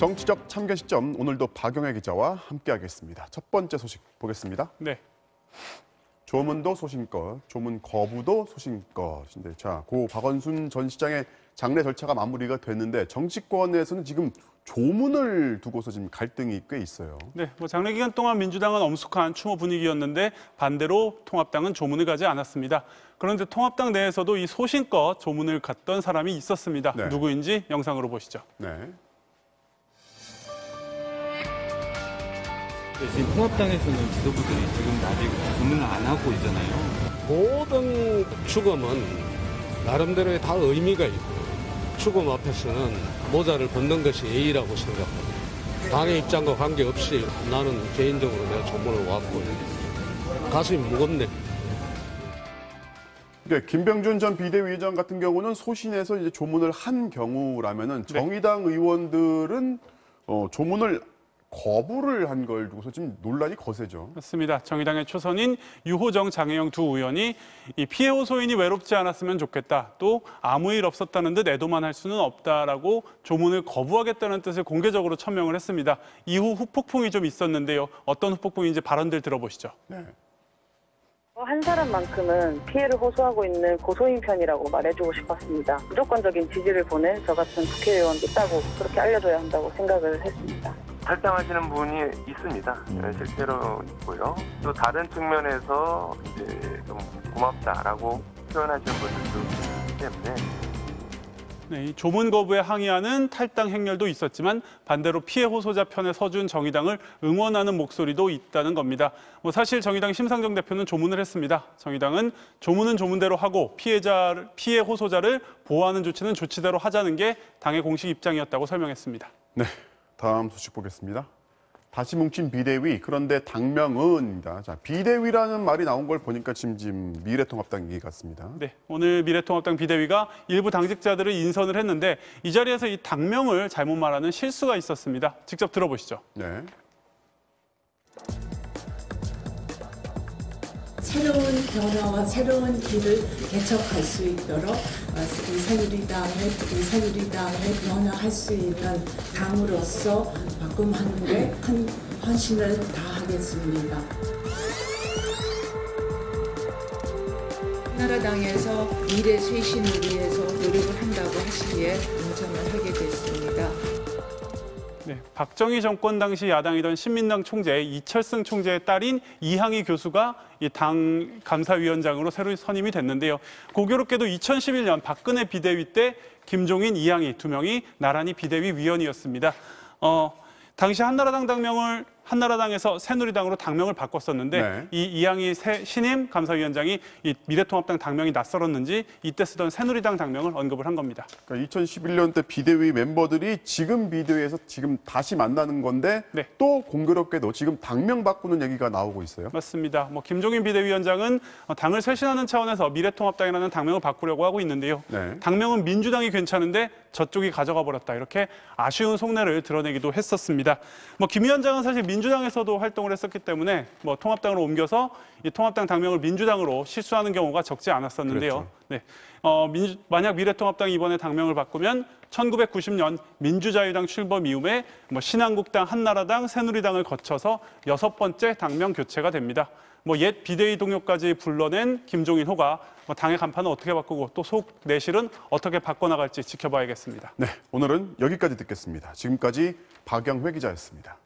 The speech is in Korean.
정치적 참견 시점, 오늘도 박영애 기자와 함께하겠습니다. 첫 번째 소식 보겠습니다. 네. 조문도 소신껏, 조문 거부도 소신껏인데, 자, 고 박원순 전 시장의 장례 절차가 마무리가 됐는데 정치권에서는 지금 조문을 두고서 지금 갈등이 꽤 있어요. 네, 장례 기간 동안 민주당은 엄숙한 추모 분위기였는데 반대로 통합당은 조문을 가지 않았습니다. 그런데 통합당 내에서도 이 소신껏 조문을 갔던 사람이 있었습니다. 네. 누구인지 영상으로 보시죠. 네. 지금 통합당에서는 지도부들이 지금 아직 조문을 안 하고 있잖아요. 모든 죽음은 나름대로의 다 의미가 있고 죽음 앞에서는 모자를 벗는 것이 예의라고 생각합니다. 당의 입장과 관계없이 나는 개인적으로 내가 조문을 왔고 가슴이 무겁네. 네, 김병준 전 비대위원장 같은 경우는 소신에서 이제 조문을 한 경우라면은 정의당 의원들은 조문을 거부를 한 걸 두고서 지금 논란이 거세죠. 그렇습니다. 정의당의 초선인 유호정, 장혜영 두 의원이 이 피해 호소인이 외롭지 않았으면 좋겠다. 또 아무 일 없었다는 듯 애도만 할 수는 없다라고 조문을 거부하겠다는 뜻을 공개적으로 천명을 했습니다. 이후 후폭풍이 좀 있었는데요. 어떤 후폭풍인지 발언들 들어보시죠. 네. 한 사람만큼은 피해를 호소하고 있는 고소인 편이라고 말해주고 싶었습니다. 무조건적인 지지를 보낸 저 같은 국회의원도 있다고 그렇게 알려줘야 한다고 생각을 했습니다. 탈당하시는 분이 있습니다. 실제로 있고요. 또 다른 측면에서 이제 좀 고맙다라고 표현하시는 분들도 있기 때문에. 네, 이 조문 거부에 항의하는 탈당 행렬도 있었지만 반대로 피해 호소자 편에 서준 정의당을 응원하는 목소리도 있다는 겁니다. 사실 정의당 심상정 대표는 조문을 했습니다. 정의당은 조문은 조문대로 하고 피해 호소자를 보호하는 조치는 조치대로 하자는 게 당의 공식 입장이었다고 설명했습니다. 네, 다음 소식 보겠습니다. 다시 뭉친 비대위, 그런데 당명은입니다. 자, 비대위라는 말이 나온 걸 보니까 지금 미래통합당 얘기 같습니다. 네, 오늘 미래통합당 비대위가 일부 당직자들을 인선을 했는데 이 자리에서 이 당명을 잘못 말하는 실수가 있었습니다. 직접 들어보시죠. 네. 새로운 변화와 새로운 길을 개척할 수 있도록 새누리당을 변화할 수 있는 당으로서 바꿈하는 데 큰 헌신을 다하겠습니다. 한나라당에서 미래 쇄신을 위해서 노력을 한다고 하시기에 동참을 하게 됐습니다. 네, 박정희 정권 당시 야당이던 신민당 총재 이철승 총재의 딸인 이항희 교수가 이 당 감사위원장으로 새로 선임이 됐는데요. 공교롭게도 2011년 박근혜 비대위 때 김종인, 이항희 두 명이 나란히 비대위 위원이었습니다. 당시 한나라당 당명을 한나라당에서 새누리당으로 당명을 바꿨었는데 네. 이 이항희 신임 감사위원장이 이 미래통합당 당명이 낯설었는지 이때 쓰던 새누리당 당명을 언급을 한 겁니다. 그러니까 2011년 때 비대위 멤버들이 지금 비대위에서 지금 다시 만나는 건데 네. 또 공교롭게도 지금 당명 바꾸는 얘기가 나오고 있어요. 맞습니다. 김종인 비대위원장은 당을 쇄신하는 차원에서 미래통합당이라는 당명을 바꾸려고 하고 있는데요. 네. 당명은 민주당이 괜찮은데 저쪽이 가져가 버렸다. 이렇게 아쉬운 속내를 드러내기도 했었습니다. 김 위원장은 사실 민주당에서도 활동을 했었기 때문에 통합당으로 옮겨서 이 통합당 당명을 민주당으로 실수하는 경우가 적지 않았었는데요. 네. 만약 미래통합당이 이번에 당명을 바꾸면 1990년 민주자유당 출범 이후에 신한국당, 한나라당, 새누리당을 거쳐서 6번째 당명 교체가 됩니다. 옛 비대위 동료까지 불러낸 김종인 호가 당의 간판은 어떻게 바꾸고 또 속 내실은 어떻게 바꿔나갈지 지켜봐야겠습니다. 네, 오늘은 여기까지 듣겠습니다. 지금까지 박영회 기자였습니다.